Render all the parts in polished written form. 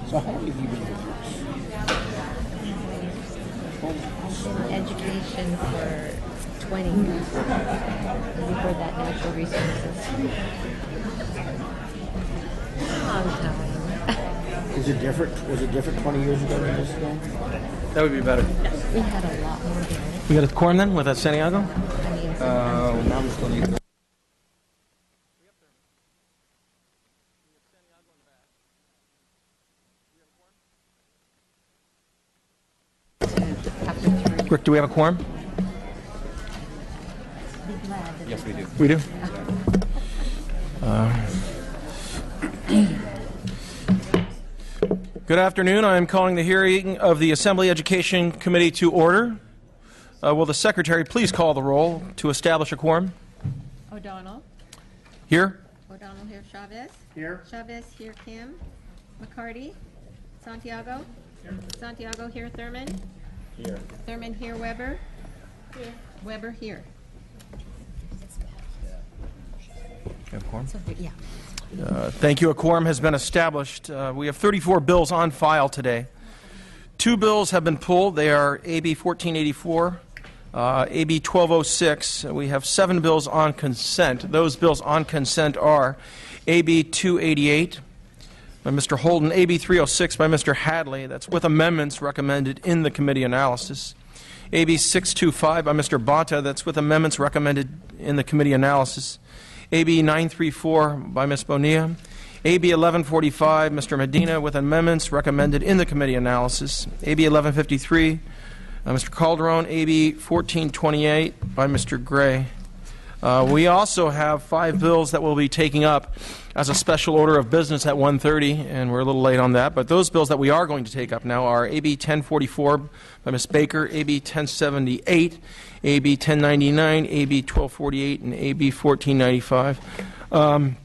So how long have you been with us? In education for 20 years. Before that, natural resources. Long time. Was it different? Was it different 20 years ago than this ago? That would be better. We had a lot more there. We got a quorum then with Santiago? Now we still need. Rick, do we have a quorum? Yes, we do. We do? Good afternoon. I am calling the hearing of the Assembly Education Committee to order. Will the Secretary please call the roll to establish a quorum? O'Donnell. Here? O'Donnell here. Chavez. Here. Chavez here. Kim. McCarty. Santiago. Here. Santiago here. Thurman. Here. Thurman here. Weber. Here. Weber here. Have a quorum? Yeah. Thank you. A quorum has been established. We have 34 bills on file today. 2 bills have been pulled. They are AB 1484, AB 1206. We have 7 bills on consent. Those bills on consent are AB 288 by Mr. Holden, AB 306 by Mr. Hadley. That's with amendments recommended in the committee analysis. AB 625 by Mr. Bonta. That's with amendments recommended in the committee analysis. AB 934 by Ms. Bonilla. AB 1145, Mr. Medina, with amendments recommended in the committee analysis. AB 1153, Mr. Calderon. AB 1428 by Mr. Gray. We also have 5 bills that we'll be taking up as a special order of business at 1:30, and we're a little late on that. But those bills that we are going to take up now are AB 1044 by Ms. Baker, AB 1078, AB 1099, AB 1248, and AB 1495.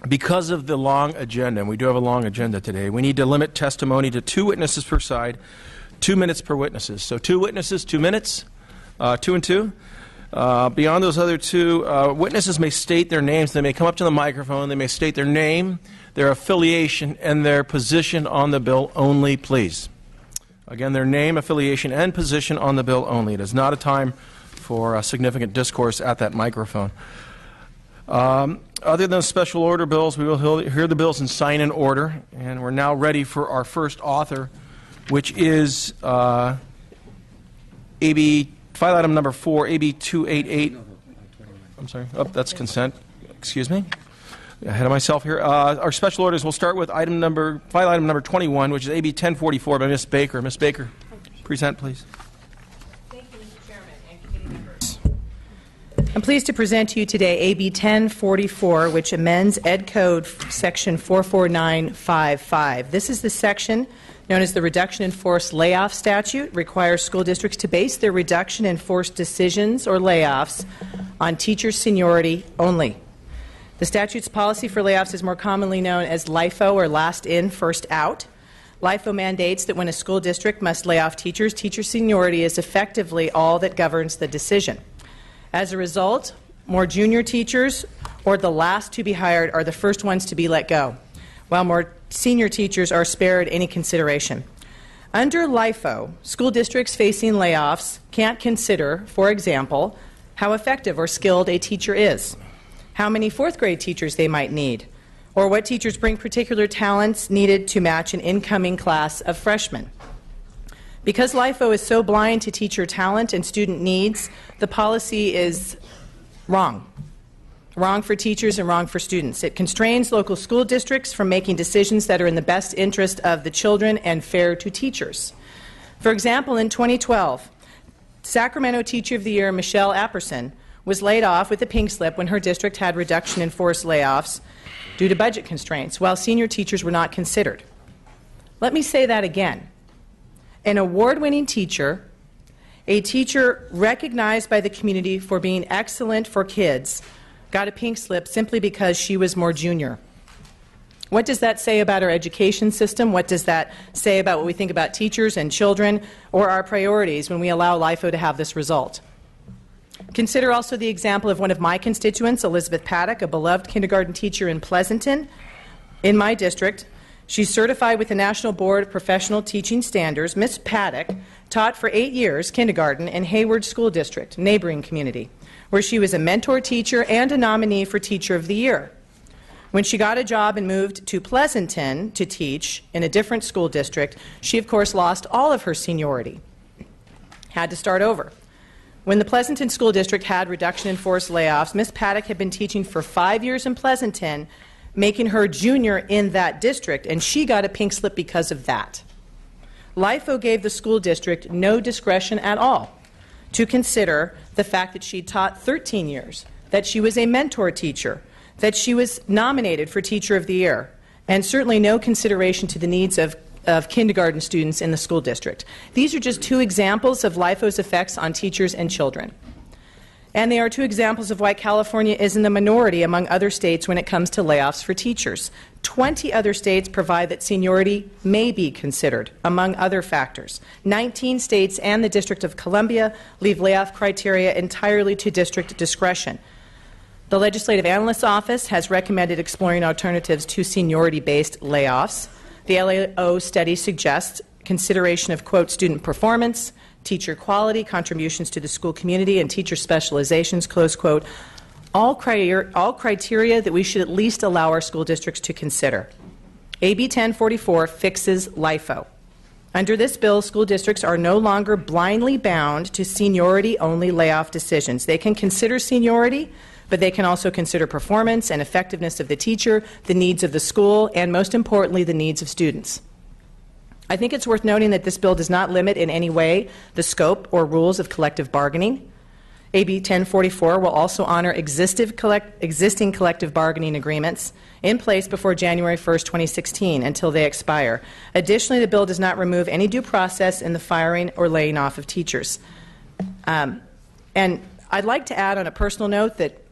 Because of the long agenda, and we do have a long agenda today, we need to limit testimony to 2 witnesses per side, 2 minutes per witnesses. So 2 witnesses, 2 minutes, 2 and 2. Beyond those other 2, witnesses may state their names. They may come up to the microphone. They may state their name, their affiliation, and their position on the bill only, please. Again, their name, affiliation, and position on the bill only. It is not a time for significant discourse at that microphone. Other than special order bills, we will hear the bills in sign-in order, and we're now ready for our first author, which is AB file item number 4, AB 288. I'm sorry. Oh, that's consent. Excuse me. Ahead of myself here. Our special orders will start with file item number 21, which is AB 1044 by Ms. Baker. Ms. Baker, present, please. Thank you, Mr. Chairman and committee members. I'm pleased to present to you today AB 1044, which amends Ed Code Section 44955. This is the section known as the Reduction in Force Layoff Statute. Requires school districts to base their reduction in force decisions or layoffs on teacher seniority only. The statute's policy for layoffs is more commonly known as LIFO, or last in, first out. LIFO mandates that when a school district must lay off teachers, teacher seniority is effectively all that governs the decision. As a result, more junior teachers or the last to be hired are the first ones to be let go, while more senior teachers are spared any consideration. Under LIFO, school districts facing layoffs can't consider, for example, how effective or skilled a teacher is, how many fourth-grade teachers they might need, or what teachers bring particular talents needed to match an incoming class of freshmen. Because LIFO is so blind to teacher talent and student needs, the policy is wrong. Wrong for teachers and wrong for students. It constrains local school districts from making decisions that are in the best interest of the children and fair to teachers. For example, in 2012, Sacramento Teacher of the Year Michelle Apperson was laid off with a pink slip when her district had reduction in force layoffs due to budget constraints, while senior teachers were not considered. Let me say that again. An award-winning teacher, a teacher recognized by the community for being excellent for kids, got a pink slip simply because she was more junior. What does that say about our education system? What does that say about what we think about teachers and children, or our priorities when we allow LIFO to have this result? Consider also the example of one of my constituents, Elizabeth Paddock, a beloved kindergarten teacher in Pleasanton, in my district. She's certified with the National Board of Professional Teaching Standards. Ms. Paddock taught for 8 years kindergarten in Hayward School District, neighboring community, where she was a mentor teacher and a nominee for Teacher of the Year. When she got a job and moved to Pleasanton to teach in a different school district, she of course lost all of her seniority. Had to start over. When the Pleasanton School District had reduction in force layoffs, Ms. Paddock had been teaching for 5 years in Pleasanton, making her junior in that district, and she got a pink slip because of that. LIFO gave the school district no discretion at all to consider the fact that she taught 13 years, that she was a mentor teacher, that she was nominated for Teacher of the Year, and certainly no consideration to the needs of kindergarten students in the school district. These are just 2 examples of LIFO's effects on teachers and children. And they are 2 examples of why California is in the minority among other states when it comes to layoffs for teachers. 20 other states provide that seniority may be considered, among other factors. 19 states and the District of Columbia leave layoff criteria entirely to district discretion. The Legislative Analyst's Office has recommended exploring alternatives to seniority-based layoffs. The LAO study suggests consideration of, quote, student performance, teacher quality, contributions to the school community, and teacher specializations, close quote, all criteria that we should at least allow our school districts to consider. AB 1044 fixes LIFO. Under this bill, school districts are no longer blindly bound to seniority-only layoff decisions. They can consider seniority, but they can also consider performance and effectiveness of the teacher, the needs of the school, and most importantly, the needs of students. I think it's worth noting that this bill does not limit in any way the scope or rules of collective bargaining. AB 1044 will also honor existing collective bargaining agreements in place before January 1st, 2016 until they expire. Additionally, the bill does not remove any due process in the firing or laying off of teachers. And I'd like to add on a personal note that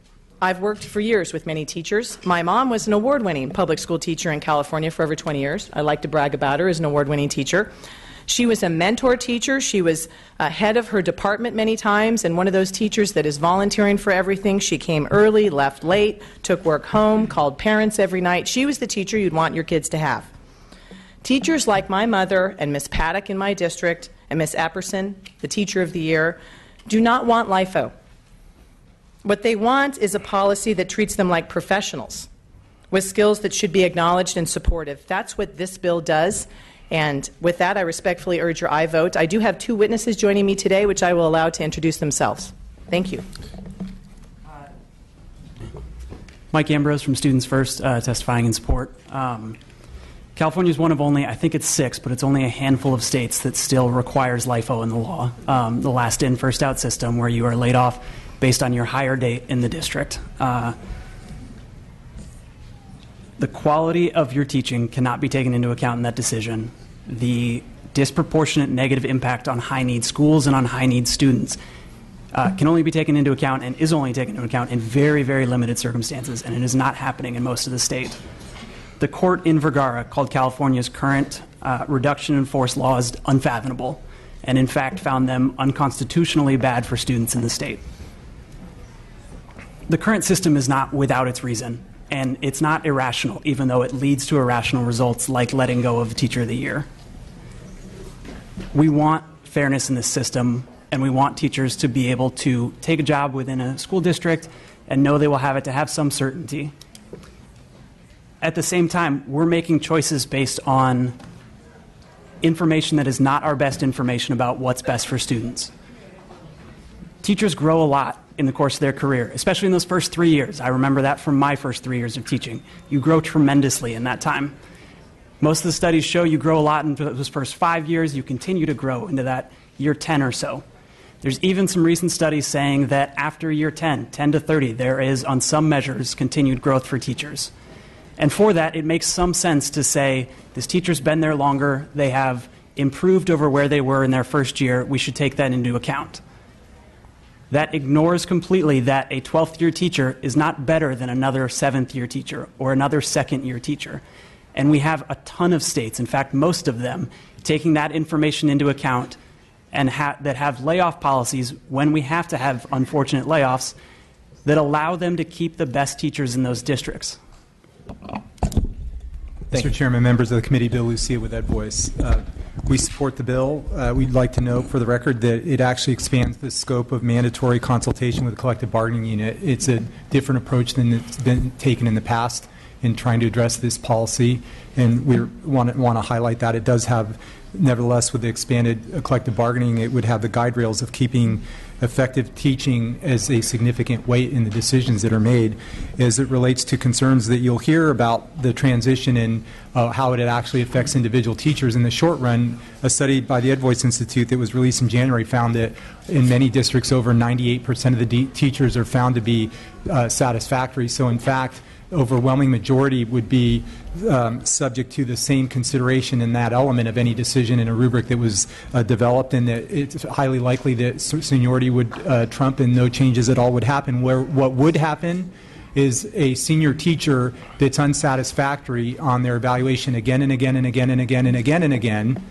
I've worked for years with many teachers. My mom was an award-winning public school teacher in California for over 20 years. I like to brag about her as an award-winning teacher. She was a mentor teacher. She was head of her department many times, and one of those teachers that is volunteering for everything. She came early, left late, took work home, called parents every night. She was the teacher you'd want your kids to have. Teachers like my mother and Miss Paddock in my district and Miss Epperson, the Teacher of the Year, do not want LIFO. What they want is a policy that treats them like professionals with skills that should be acknowledged and supportive. That's what this bill does. And with that, I respectfully urge your aye vote. I do have 2 witnesses joining me today, which I will allow to introduce themselves. Thank you. Mike Ambrose from Students First, testifying in support. California is one of only, I think it's 6, but it's only a handful of states that still requires LIFO in the law. The last in, first out system where you are laid off based on your hire date in the district. The quality of your teaching cannot be taken into account in that decision. The disproportionate negative impact on high-need schools and on high-need students can only be taken into account and is only taken into account in very, very limited circumstances, and it is not happening in most of the state. The court in Vergara called California's current reduction in force laws unfathomable, and in fact found them unconstitutionally bad for students in the state. The current system is not without its reason, and it's not irrational, even though it leads to irrational results like letting go of Teacher of the Year. We want fairness in this system, and we want teachers to be able to take a job within a school district and know they will have it, to have some certainty. At the same time, we're making choices based on information that is not our best information about what's best for students. Teachers grow a lot in the course of their career, especially in those first 3 years. I remember that from my first 3 years of teaching. You grow tremendously in that time. Most of the studies show you grow a lot in those first 5 years. You continue to grow into that year 10 or so. There's even some recent studies saying that after year 10 to 30, there is, on some measures, continued growth for teachers. And for that, it makes some sense to say, this teacher's been there longer, they have improved over where they were in their first year, we should take that into account. That ignores completely that a 12th year teacher is not better than another 7th year teacher or another 2nd year teacher. And we have a ton of states, in fact most of them, taking that information into account and that have layoff policies when we have to have unfortunate layoffs that allow them to keep the best teachers in those districts. Thank Mr. you. Chairman, members of the committee, Bill Lucia with Ed Voice. We support the bill. We'd like to note for the record that it actually expands the scope of mandatory consultation with the collective bargaining unit. It's a different approach than it's been taken in the past in trying to address this policy, and we want to highlight that. It does have, nevertheless, with the expanded collective bargaining, it would have the guide rails of keeping effective teaching as a significant weight in the decisions that are made. As it relates to concerns that you'll hear about the transition and how it actually affects individual teachers in the short run, a study by the Ed Voice Institute that was released in January found that in many districts over 98% of the teachers are found to be satisfactory. So in fact, overwhelming majority would be subject to the same consideration in that element of any decision in a rubric that was developed, and that it's highly likely that seniority would trump and no changes at all would happen. Where what would happen is a senior teacher that's unsatisfactory on their evaluation again and again and again and again and again and again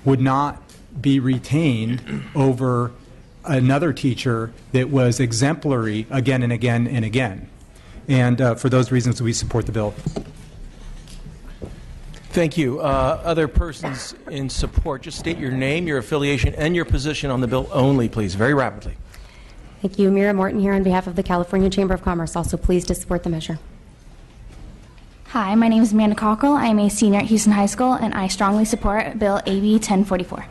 would not be retained over another teacher that was exemplary again and again and again. And for those reasons, we support the bill. Thank you. Other persons in support, just state your name, your affiliation, and your position on the bill only, please, very rapidly. Thank you. Mira Morton here on behalf of the California Chamber of Commerce, also pleased to support the measure. Hi, my name is Amanda Cockrell. I am a senior at Houston High School, and I strongly support Bill AB 1044.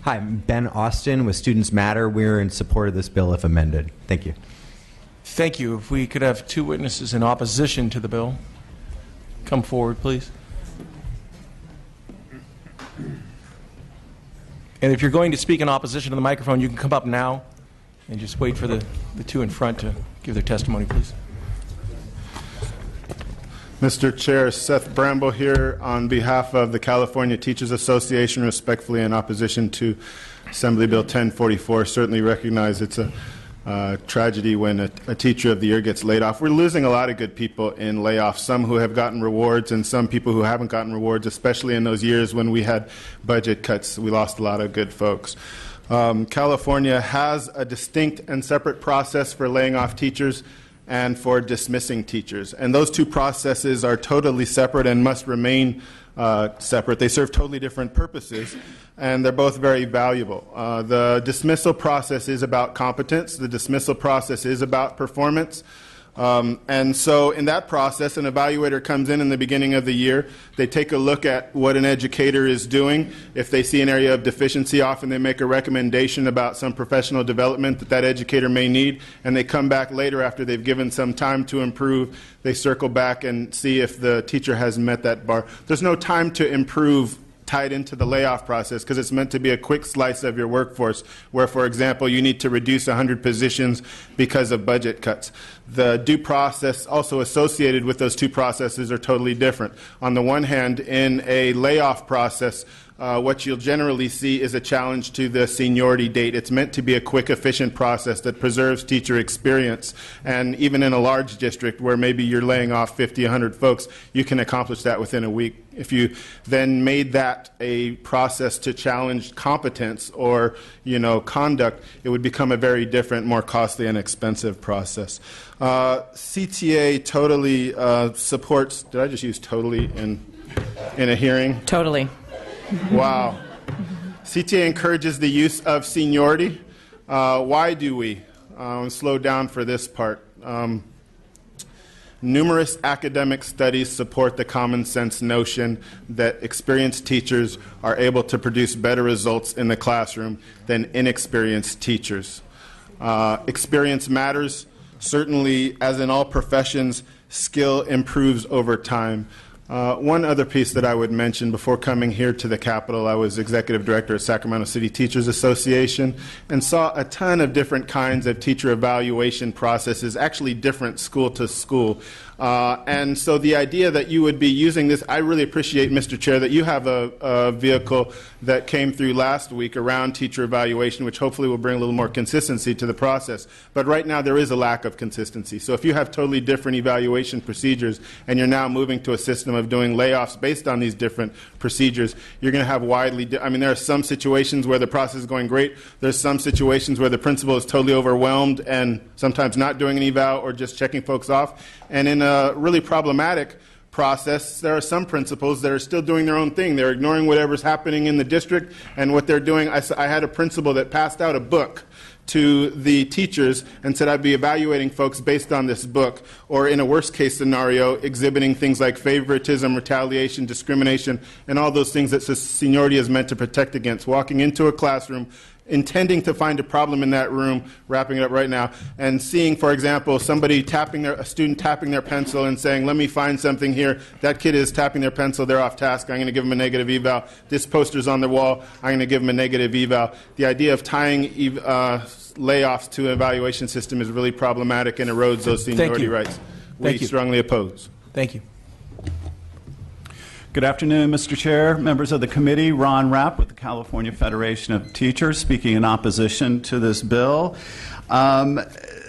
Hi, I'm Ben Austin with Students Matter. We're in support of this bill if amended. Thank you. Thank you. If we could have two witnesses in opposition to the bill come forward, please. And if you're going to speak in opposition to the microphone, you can come up now and just wait for the two in front to give their testimony, please. Mr. Chair, Seth Bramble here on behalf of the California Teachers Association, respectfully in opposition to Assembly Bill 1044. Certainly recognize it's a tragedy when a teacher of the year gets laid off. We're losing a lot of good people in layoffs, some who have gotten rewards and some people who haven't gotten rewards, especially in those years when we had budget cuts. We lost a lot of good folks. California has a distinct and separate process for laying off teachers and for dismissing teachers. And those two processes are totally separate and must remain separate. They serve totally different purposes, and they're both very valuable. The dismissal process is about competence. The dismissal process is about performance. And so in that process, an evaluator comes in the beginning of the year. They take a look at what an educator is doing. If they see an area of deficiency, often they make a recommendation about some professional development that that educator may need, and they come back later after they've given some time to improve. They circle back and see if the teacher has met that bar. There's no time to improve tied into the layoff process because it's meant to be a quick slice of your workforce where, for example, you need to reduce 100 positions because of budget cuts. The due process also associated with those two processes are totally different. On the one hand, in a layoff process, what you'll generally see is a challenge to the seniority date. It's meant to be a quick, efficient process that preserves teacher experience. And even in a large district where maybe you're laying off 50, 100 folks, you can accomplish that within a week. If you then made that a process to challenge competence or, conduct, it would become a very different, more costly and expensive process. CTA totally supports, did I just use totally in a hearing? Totally. Wow. CTA encourages the use of seniority. Why do we? Slow down for this part. Numerous academic studies support the common sense notion that experienced teachers are able to produce better results in the classroom than inexperienced teachers. Experience matters. Certainly, as in all professions, skill improves over time. One other piece that I would mention before coming here to the Capitol, I was executive director at Sacramento City Teachers Association and saw a ton of different kinds of teacher evaluation processes, actually different school to school. And so the idea that you would be using this, I really appreciate, Mr. Chair, that you have a vehicle that came through last week around teacher evaluation, which hopefully will bring a little more consistency to the process. But right now there is a lack of consistency. So if you have totally different evaluation procedures and you're now moving to a system of doing layoffs based on these different procedures, you're going to have there are some situations where the process is going great. There's some situations where the principal is totally overwhelmed and sometimes not doing an eval or just checking folks off. And in a really problematic process, there are some principals that are still doing their own thing. They're ignoring whatever's happening in the district and what they're doing. I had a principal that passed out a book to the teachers and said I'd be evaluating folks based on this book, or in a worst case scenario, exhibiting things like favoritism, retaliation, discrimination, and all those things that seniority is meant to protect against. Walking into a classroom, intending to find a problem in that room, wrapping it up right now, and seeing, for example, a student tapping their pencil and saying, let me find something here. That kid is tapping their pencil, they're off task, I'm going to give them a negative eval. This poster's on the wall, I'm going to give them a negative eval. The idea of tying layoffs to an evaluation system is really problematic and erodes those seniority rights. We strongly oppose. Thank you. Good afternoon, Mr. Chair, members of the committee. Ron Rapp with the California Federation of Teachers, speaking in opposition to this bill.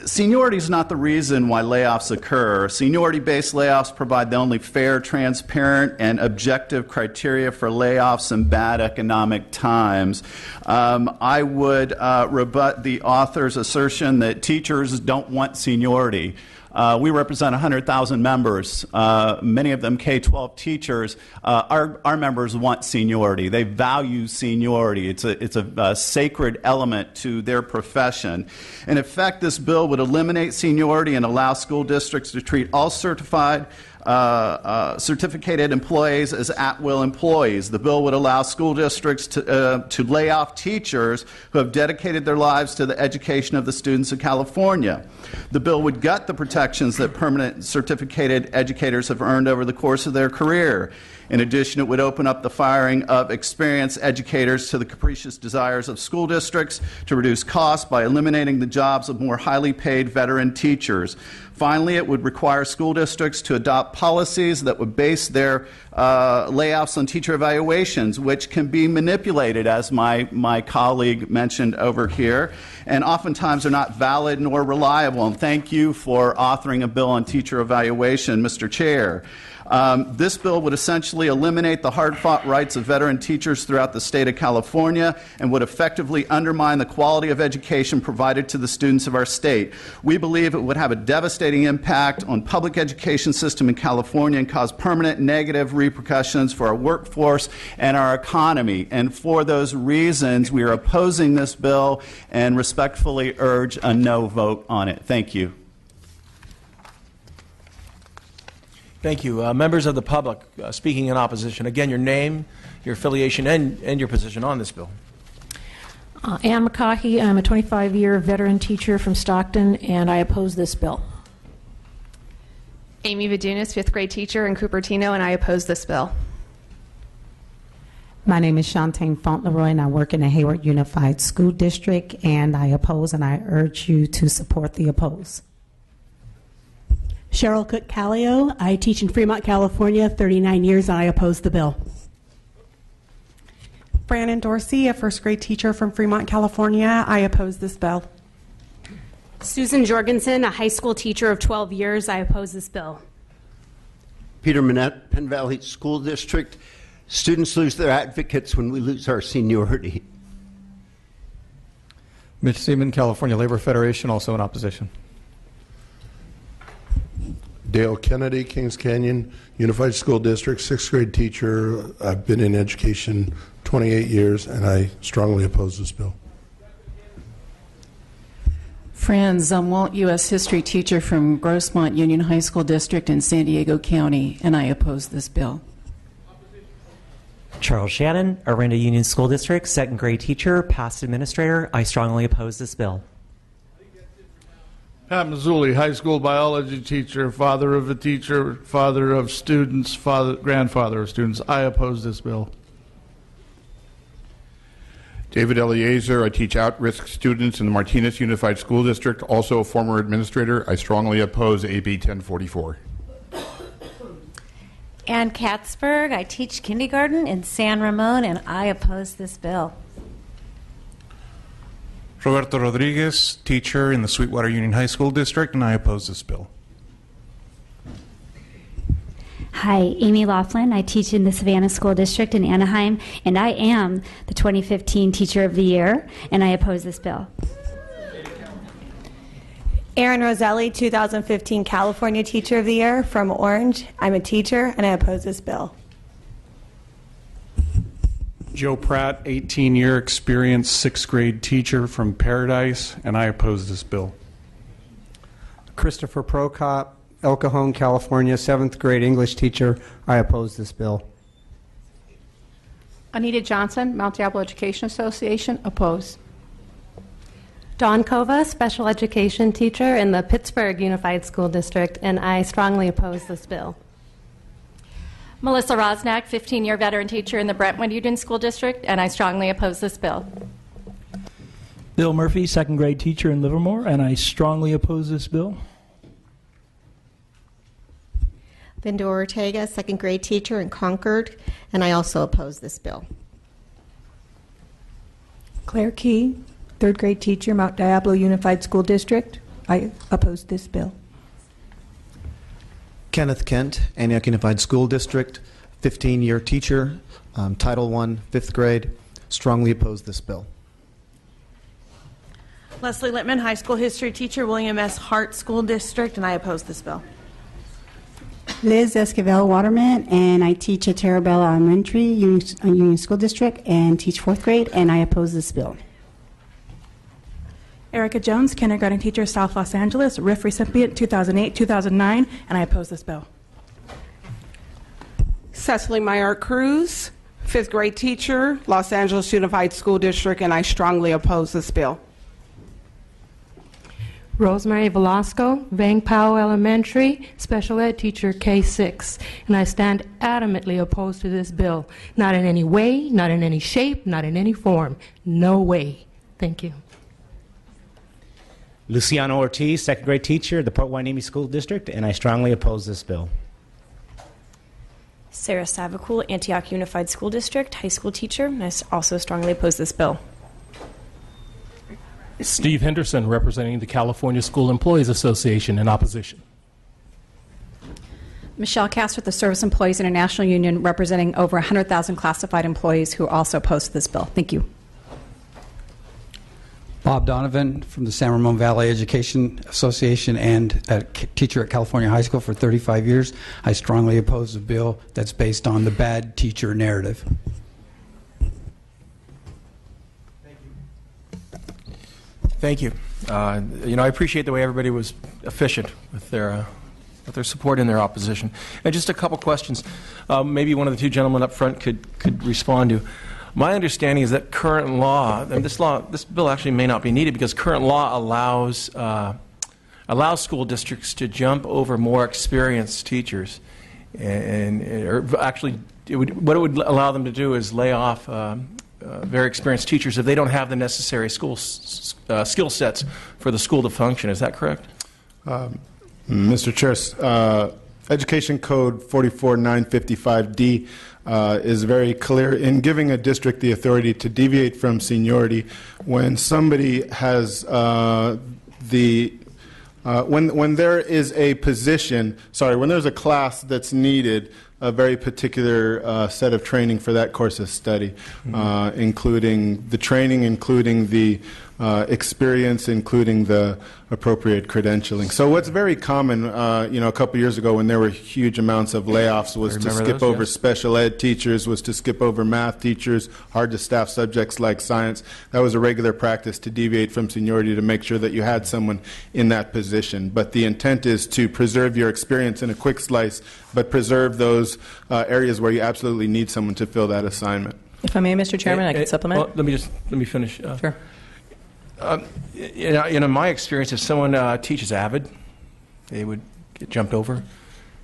Seniority is not the reason why layoffs occur. Seniority-based layoffs provide the only fair, transparent, and objective criteria for layoffs in bad economic times. I would rebut the author's assertion that teachers don't want seniority. We represent 100,000 members, many of them K-12 teachers. Our members want seniority. They value seniority. It's a sacred element to their profession. In effect, this bill would eliminate seniority and allow school districts to treat all certificated employees as at-will employees. The bill would allow school districts to lay off teachers who have dedicated their lives to the education of the students of California. The bill would gut the protections that permanent certificated educators have earned over the course of their career. In addition, it would open up the firing of experienced educators to the capricious desires of school districts to reduce costs by eliminating the jobs of more highly paid veteran teachers. Finally, it would require school districts to adopt policies that would base their layoffs on teacher evaluations, which can be manipulated, as my colleague mentioned over here, and oftentimes are not valid nor reliable. And thank you for authoring a bill on teacher evaluation, Mr. Chair. This bill would essentially eliminate the hard-fought rights of veteran teachers throughout the state of California and would effectively undermine the quality of education provided to the students of our state. We believe it would have a devastating impact on public education system in California and cause permanent negative repercussions for our workforce and our economy. And for those reasons, we are opposing this bill and respectfully urge a no vote on it. Thank you. Thank you. Members of the public speaking in opposition. Again, your name, your affiliation, and your position on this bill. Ann McCaughey. I'm a 25-year veteran teacher from Stockton, and I oppose this bill. Amy Vadunas, 5th grade teacher in Cupertino, and I oppose this bill. My name is Shantane Fauntleroy, and I work in the Hayward Unified School District, and I oppose, and I urge you to support the oppose. Cheryl Cook-Callio. I teach in Fremont, California, 39 years, and I oppose the bill. Brandon Dorsey, a 1st grade teacher from Fremont, California. I oppose this bill. Susan Jorgensen, a high school teacher of 12 years. I oppose this bill. Peter Manette, Penn Valley School District. Students lose their advocates when we lose our seniority. Mitch Seaman, California Labor Federation, also in opposition. Dale Kennedy, Kings Canyon Unified School District, 6th grade teacher. I've been in education 28 years, and I strongly oppose this bill. Fran Zumwalt, U.S. history teacher from Grossmont Union High School District in San Diego County, and I oppose this bill. Charles Shannon, Orinda Union School District, 2nd grade teacher, past administrator. I strongly oppose this bill. Pat Mazzulli, high school biology teacher, father of a teacher, father of students, grandfather of students. I oppose this bill. David Eliezer, I teach at-risk students in the Martinez Unified School District, also a former administrator. I strongly oppose AB 1044. Ann Katzberg, I teach kindergarten in San Ramon, and I oppose this bill. Roberto Rodriguez, teacher in the Sweetwater Union High School District, and I oppose this bill. Hi, Amy Laughlin. I teach in the Savannah School District in Anaheim, and I am the 2015 Teacher of the Year, and I oppose this bill. Erin Roselli, 2015 California Teacher of the Year from Orange. I'm a teacher and I oppose this bill. Joe Pratt, 18-year experience, 6th grade teacher from Paradise, and I oppose this bill. Christopher Prokop, El Cajon, California, 7th grade English teacher. I oppose this bill. Anita Johnson, Mount Diablo Education Association, oppose. Dawn Kova, special education teacher in the Pittsburgh Unified School District, and I strongly oppose this bill. Melissa Rosnack, 15-year veteran teacher in the Brentwood Union School District, and I strongly oppose this bill. Bill Murphy, 2nd grade teacher in Livermore, and I strongly oppose this bill. Linda Ortega, 2nd grade teacher in Concord, and I also oppose this bill. Claire Key, 3rd grade teacher, Mount Diablo Unified School District. I oppose this bill. Kenneth Kent, Antioch Unified School District, 15-year teacher, Title I, 5th grade. Strongly oppose this bill. Leslie Littman, high school history teacher, William S. Hart School District, and I oppose this bill. Liz Esquivel Waterman, and I teach at Terabella Elementary Union School District and teach 4th grade, and I oppose this bill. Erica Jones, kindergarten teacher, South Los Angeles, RIF recipient 2008-2009, and I oppose this bill. Cecily Meyer Cruz, 5th grade teacher, Los Angeles Unified School District, and I strongly oppose this bill. Rosemary Velasco, Vang Pao Elementary, special ed teacher K6, and I stand adamantly opposed to this bill. Not in any way, not in any shape, not in any form. No way. Thank you. Luciano Ortiz, 2nd grade teacher, the Port Hueneme School District, and I strongly oppose this bill. Sarah Savakul, Antioch Unified School District, high school teacher, and I also strongly oppose this bill. Steve Henderson, representing the California School Employees Association, in opposition. Michelle Castro, the Service Employees International Union, representing over 100,000 classified employees who also oppose this bill. Thank you. Bob Donovan from the San Ramon Valley Education Association and a teacher at California High School for 35 years. I strongly oppose a bill that's based on the bad teacher narrative. Thank you. I appreciate the way everybody was efficient with their support and their opposition. And just a couple questions. Maybe one of the two gentlemen up front could respond to. My understanding is that current law, and this bill actually may not be needed because current law allows school districts to jump over more experienced teachers, or actually, what it would allow them to do is lay off very experienced teachers if they don't have the necessary skill sets for the school to function. Is that correct? Mr. Chair, Education Code 44955D is very clear in giving a district the authority to deviate from seniority when somebody has when there is a position, when there's a class that's needed a very particular set of training for that course of study, including the training, including the experience, including the appropriate credentialing. So what's very common, a couple years ago when there were huge amounts of layoffs was to skip over special ed teachers, was to skip over math teachers, hard to staff subjects like science. That was a regular practice to deviate from seniority to make sure that you had someone in that position. But the intent is to preserve your experience in a quick slice, but preserve those areas where you absolutely need someone to fill that assignment. If I may, Mr. Chairman, I can supplement. Well, let me finish. Sure. In my experience, if someone teaches AVID, they would get jumped over.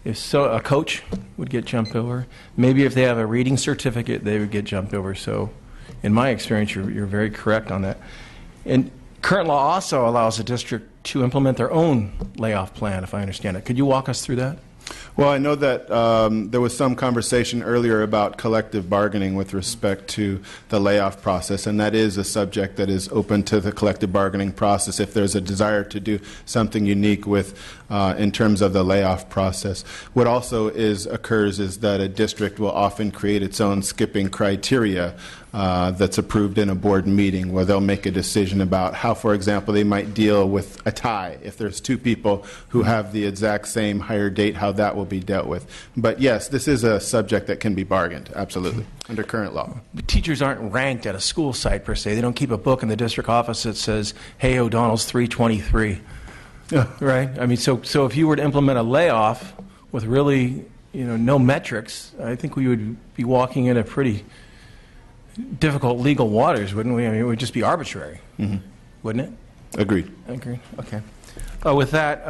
If a coach would get jumped over. Maybe if they have a reading certificate, they would get jumped over. So, in my experience, you're very correct on that. And current law also allows a district to implement their own layoff plan, if I understand it. Could you walk us through that? Well, I know that there was some conversation earlier about collective bargaining with respect to the layoff process, and that is a subject that is open to the collective bargaining process if there's a desire to do something unique with in terms of the layoff process. What also occurs is that a district will often create its own skipping criteria that's approved in a board meeting, where they'll make a decision about how, for example, they might deal with a tie. If there's two people who have the exact same hire date, how that will be dealt with. But yes, this is a subject that can be bargained, absolutely, under current law. Teachers aren't ranked at a school site per se. They don't keep a book in the district office that says, hey, O'Donnell's 323. Right? I mean, so if you were to implement a layoff with really, no metrics, I think we would be walking in a pretty difficult legal waters, wouldn't we? I mean, it would just be arbitrary, wouldn't it? Agreed. Agreed. Okay. With that,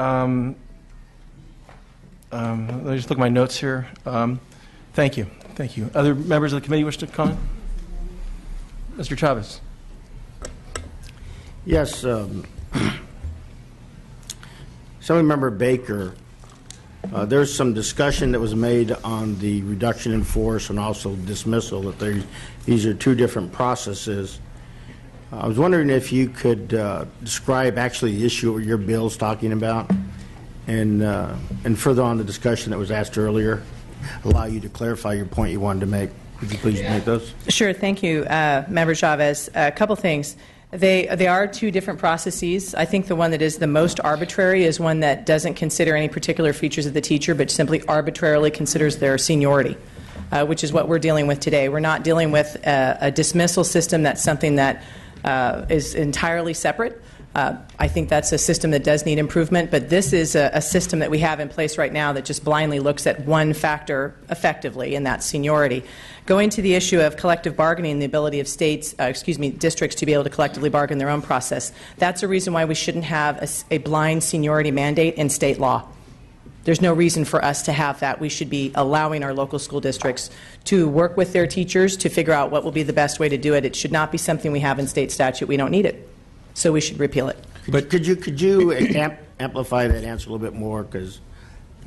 let me just look at my notes here. Thank you. Thank you. Other members of the committee wish to comment? Mr. Chavez. Yes. Assemblymember Baker, there's some discussion that was made on the reduction in force and also dismissal, that these are two different processes. I was wondering if you could describe actually the issue your bill's talking about, and further on the discussion that was asked earlier, allow you to clarify your point you wanted to make. Would you please make those? Sure. Thank you, Member Chavez. A couple things. They are two different processes. I think the one that is the most arbitrary is one that doesn't consider any particular features of the teacher, but simply arbitrarily considers their seniority, which is what we're dealing with today. We're not dealing with a dismissal system that's something that is entirely separate. I think that's a system that does need improvement, but this is a system that we have in place right now that just blindly looks at one factor effectively, and that's seniority. Going to the issue of collective bargaining, the ability of districts to be able to collectively bargain their own process, that's a reason why we shouldn't have a blind seniority mandate in state law. There's no reason for us to have that. We should be allowing our local school districts to work with their teachers to figure out what will be the best way to do it. It should not be something we have in state statute. We don't need it. So we should repeal it. But could you amplify that answer a little bit more? Because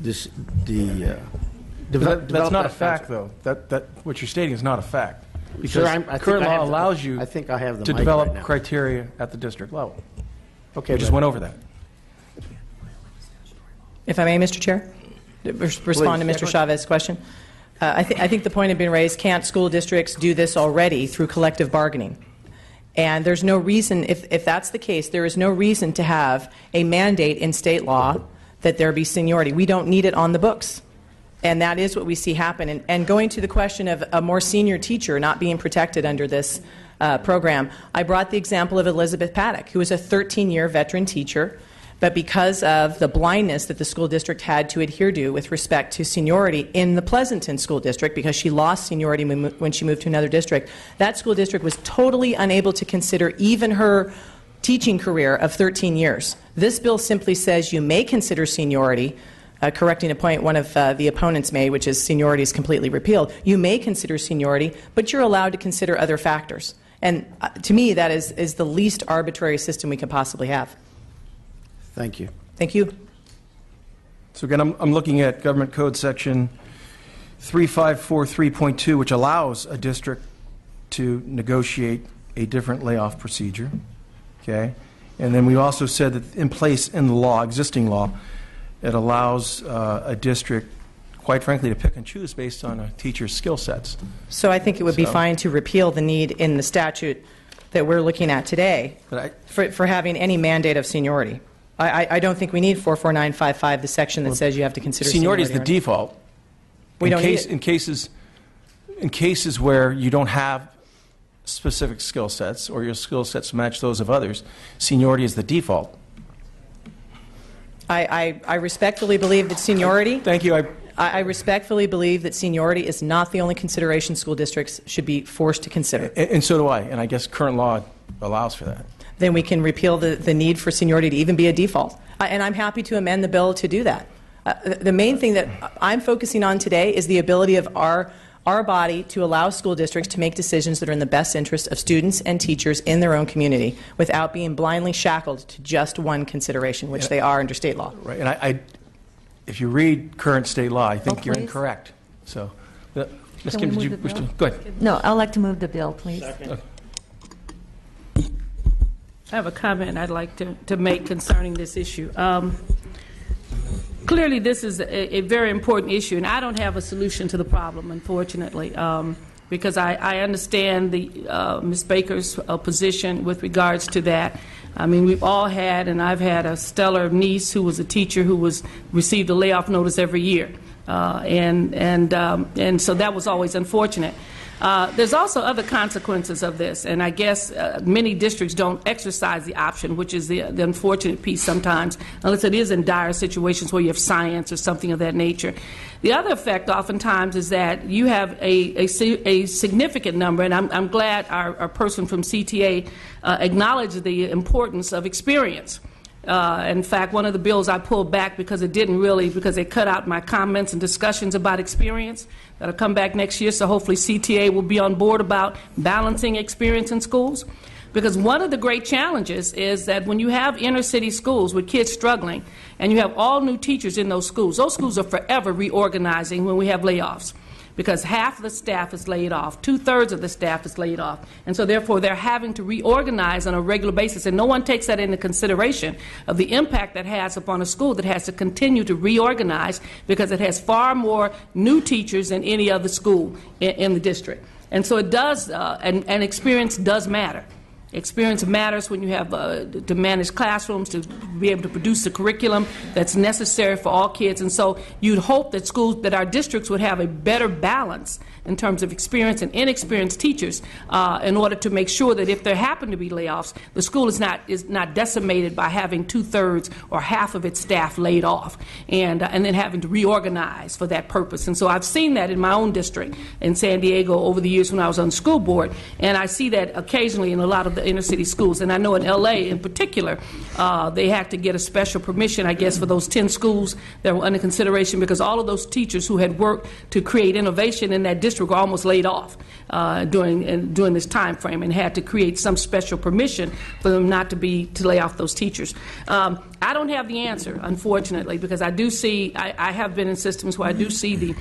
that's not a fact, though. That what you're stating is not a fact. Because sir, current law allows you to develop criteria at the district level. Okay, we just went over that. If I may, Mr. Chair, respond to Mr. Chavez's question. I think the point had been raised, can't school districts do this already through collective bargaining? And there's no reason, if that's the case, there is no reason to have a mandate in state law that there be seniority. We don't need it on the books. And that is what we see happen. And going to the question of a more senior teacher not being protected under this program, I brought the example of Elizabeth Paddock, who was a 13-year veteran teacher, but because of the blindness that the school district had to adhere to with respect to seniority in the Pleasanton School District, because she lost seniority when she moved to another district, that school district was totally unable to consider even her teaching career of 13 years. This bill simply says you may consider seniority, correcting a point one of the opponents made, which is seniority is completely repealed. You may consider seniority, but you're allowed to consider other factors. And to me, that is the least arbitrary system we could possibly have. Thank you. Thank you. So again, I'm looking at Government Code Section 3543.2, which allows a district to negotiate a different layoff procedure. Okay, and then we also said that in place in the law, existing law, it allows a district, quite frankly, to pick and choose based on a teacher's skill sets. So I think it would be fine to repeal the need in the statute that we're looking at today for having any mandate of seniority. I don't think we need 44955, the section that says you have to consider seniority is the default. We don't need it. In cases where you don't have specific skill sets or your skill sets match those of others, seniority is the default. I respectfully believe that seniority. Thank you. I respectfully believe that seniority is not the only consideration school districts should be forced to consider. And so do I. And I guess current law allows for that. Then we can repeal the need for seniority to even be a default. And I'm happy to amend the bill to do that. The main thing that I'm focusing on today is the ability of our body to allow school districts to make decisions that are in the best interest of students and teachers in their own community without being blindly shackled to just one consideration, which they are under state law. Right. And if you read current state law, I think you're incorrect. So, Ms. Kim, did you wish to? Go ahead. No, I'd like to move the bill, please. Okay. I have a comment I'd like to make concerning this issue. Clearly, this is a very important issue, and I don't have a solution to the problem, unfortunately. because I understand Ms. Baker's position with regards to that. I mean, we've all had, and I've had a stellar niece who was a teacher who received a layoff notice every year, and so that was always unfortunate. There's also other consequences of this, and I guess many districts don't exercise the option, which is the unfortunate piece sometimes, unless it is in dire situations where you have science or something of that nature. The other effect oftentimes is that you have a significant number, and I'm glad our person from CTA acknowledged the importance of experience. In fact, one of the bills I pulled back because they cut out my comments and discussions about experience. That'll come back next year, so hopefully CTA will be on board about balancing experience in schools. Because one of the great challenges is that when you have inner city schools with kids struggling and you have all new teachers in those schools are forever reorganizing when we have layoffs. Because half of the staff is laid off, 2/3 of the staff is laid off, and so therefore they're having to reorganize on a regular basis, and no one takes that into consideration of the impact that has upon a school that has to continue to reorganize because it has far more new teachers than any other school in the district. And so it does, and experience does matter. Experience matters when you have to manage classrooms, to be able to produce the curriculum that's necessary for all kids. And so you'd hope that our districts would have a better balance in terms of experienced and inexperienced teachers in order to make sure that if there happen to be layoffs, the school is not decimated by having 2/3 or half of its staff laid off and then having to reorganize for that purpose. And so I've seen that in my own district in San Diego over the years when I was on the school board, and I see that occasionally in a lot of the inner city schools. And I know in LA in particular, they had to get a special permission, I guess, for those 10 schools that were under consideration, because all of those teachers who had worked to create innovation in that district were almost laid off during this time frame, and had to create some special permission for them not to lay off those teachers. I don't have the answer, unfortunately, because I have been in systems where I do see the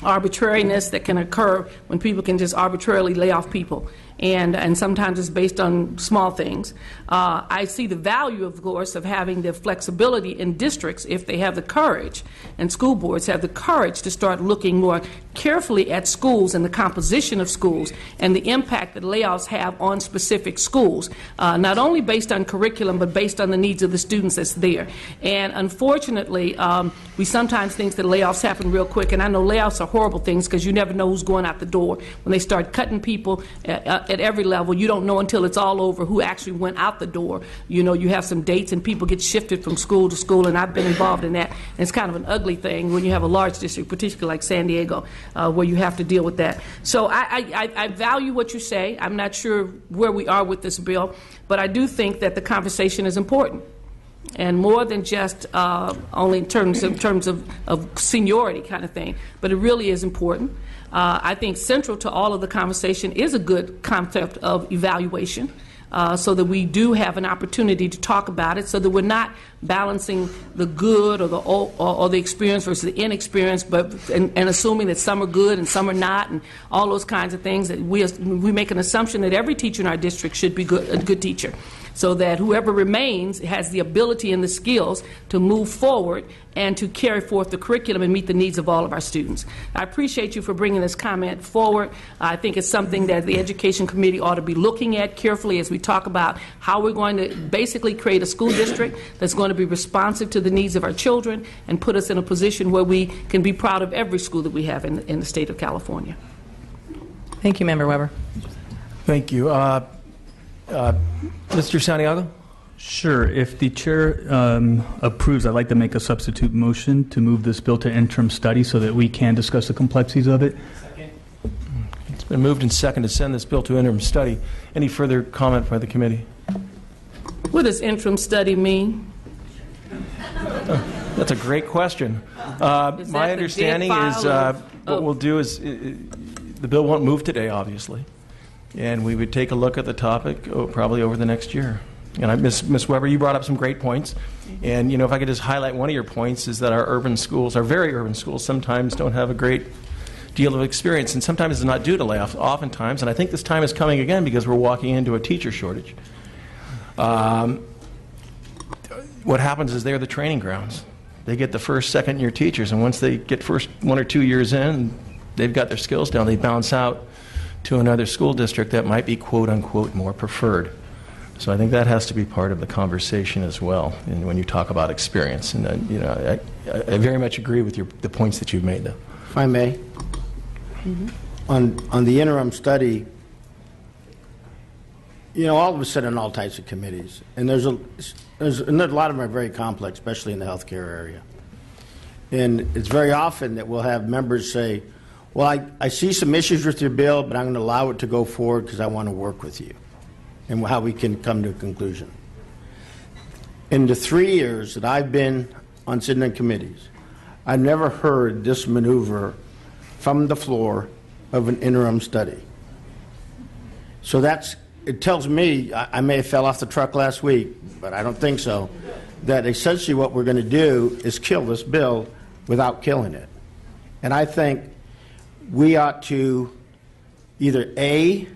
arbitrariness that can occur when people can just arbitrarily lay off people. And sometimes it's based on small things. I see the value, of course, of having the flexibility in districts if they have the courage, and school boards have the courage to start looking more carefully at schools and the composition of schools and the impact that layoffs have on specific schools, not only based on curriculum but based on the needs of the students that's there. And unfortunately, we sometimes think that layoffs happen real quick, and I know layoffs are horrible things because you never know who's going out the door. When they start cutting people at every level, you don't know until it's all over who actually went out the door. You know, you have some dates and people get shifted from school to school, and I've been involved in that. And it's kind of an ugly thing when you have a large district, particularly like San Diego, where you have to deal with that. So I value what you say. I'm not sure where we are with this bill, but I do think that the conversation is important. And more than just only in terms of seniority kind of thing, but it really is important. I think central to all of the conversation is a good concept of evaluation, so that we do have an opportunity to talk about it, so that we're not balancing the good or the experience versus the inexperience, and assuming that some are good and some are not, and all those kinds of things. That we make an assumption that every teacher in our district should be a good teacher, so that whoever remains has the ability and the skills to move forward and to carry forth the curriculum and meet the needs of all of our students. I appreciate you for bringing this comment forward. I think it's something that the Education Committee ought to be looking at carefully as we talk about how we're going to basically create a school district that's going to be responsive to the needs of our children and put us in a position where we can be proud of every school that we have in the state of California. Thank you, Member Weber. Thank you. Mr. Santiago? Sure. If the chair approves, I'd like to make a substitute motion to move this bill to interim study so that we can discuss the complexities of it. Second. It's been moved and seconded to send this bill to interim study. Any further comment by the committee? What does interim study mean? That's a great question. My understanding is what we'll do is the bill won't move today, obviously, and we would take a look at the topic probably over the next year. And Ms. Weber, you brought up some great points. And, you know, if I could just highlight one of your points is that our urban schools, our very urban schools, sometimes don't have a great deal of experience. And sometimes it's not due to layoffs, oftentimes. And I think this time is coming again because we're walking into a teacher shortage. What happens is they're the training grounds. They get the first, second-year teachers. And once they get first 1 or 2 years in, they've got their skills down. They bounce out to another school district that might be quote-unquote more preferred. So I think that has to be part of the conversation as well, and when you talk about experience. And I very much agree with the points that you've made, though. If I may, on the interim study, all of us sit in all types of committees, and there's a lot of them are very complex, especially in the healthcare area. And it's very often that we'll have members say, well, I see some issues with your bill, but I'm going to allow it to go forward because I want to work with you and how we can come to a conclusion. In the 3 years that I've been on sitting in committees, I've never heard this maneuver from the floor of an interim study. So it tells me, I may have fell off the truck last week, but I don't think so, that essentially what we're going to do is kill this bill without killing it. And I think we ought to either A,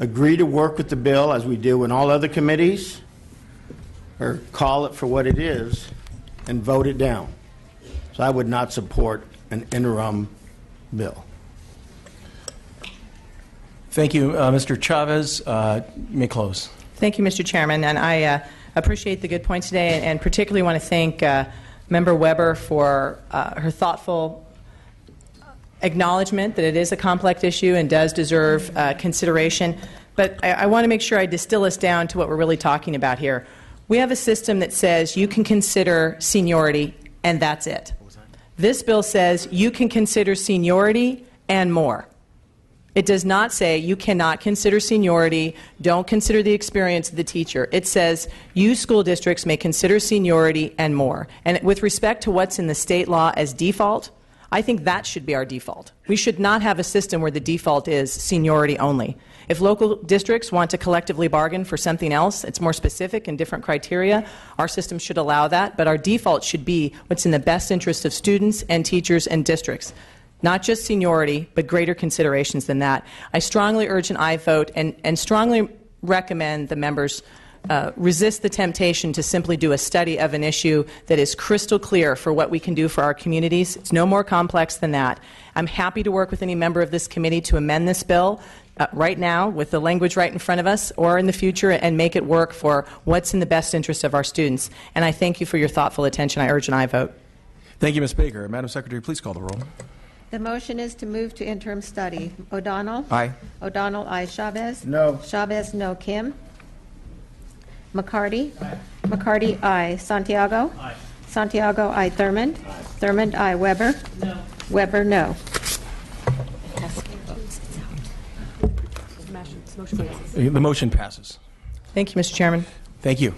agree to work with the bill as we do in all other committees, or call it for what it is and vote it down. So I would not support an interim bill. Thank you, Mr. Chavez. You may close. Thank you, Mr. Chairman, and I appreciate the good points today, and particularly want to thank Member Weber for her thoughtful acknowledgement that it is a complex issue and does deserve consideration. But I want to make sure I distill us down to what we're really talking about here. We have a system that says you can consider seniority, and that's it. This bill says you can consider seniority and more. It does not say you cannot consider seniority, don't consider the experience of the teacher. It says you school districts may consider seniority and more. And with respect to what's in the state law as default, I think that should be our default. We should not have a system where the default is seniority only. If local districts want to collectively bargain for something else, it's more specific and different criteria, our system should allow that, but our default should be what's in the best interest of students and teachers and districts. Not just seniority, but greater considerations than that. I strongly urge an aye vote and strongly recommend the members resist the temptation to simply do a study of an issue that is crystal clear for what we can do for our communities. It's no more complex than that. I'm happy to work with any member of this committee to amend this bill right now with the language right in front of us or in the future and make it work for what's in the best interest of our students. And I thank you for your thoughtful attention. I urge an aye vote. Thank you, Ms. Baker. Madam Secretary, please call the roll. The motion is to move to interim study. O'Donnell? Aye. O'Donnell, aye. Chavez? No. Chavez, no. Kim? McCarty? Aye. McCarty, aye. Santiago? Aye. Santiago, aye. Thurmond? Aye. Thurmond, aye. Weber? No. Weber, no. The motion passes. Thank you, Mr. Chairman. Thank you.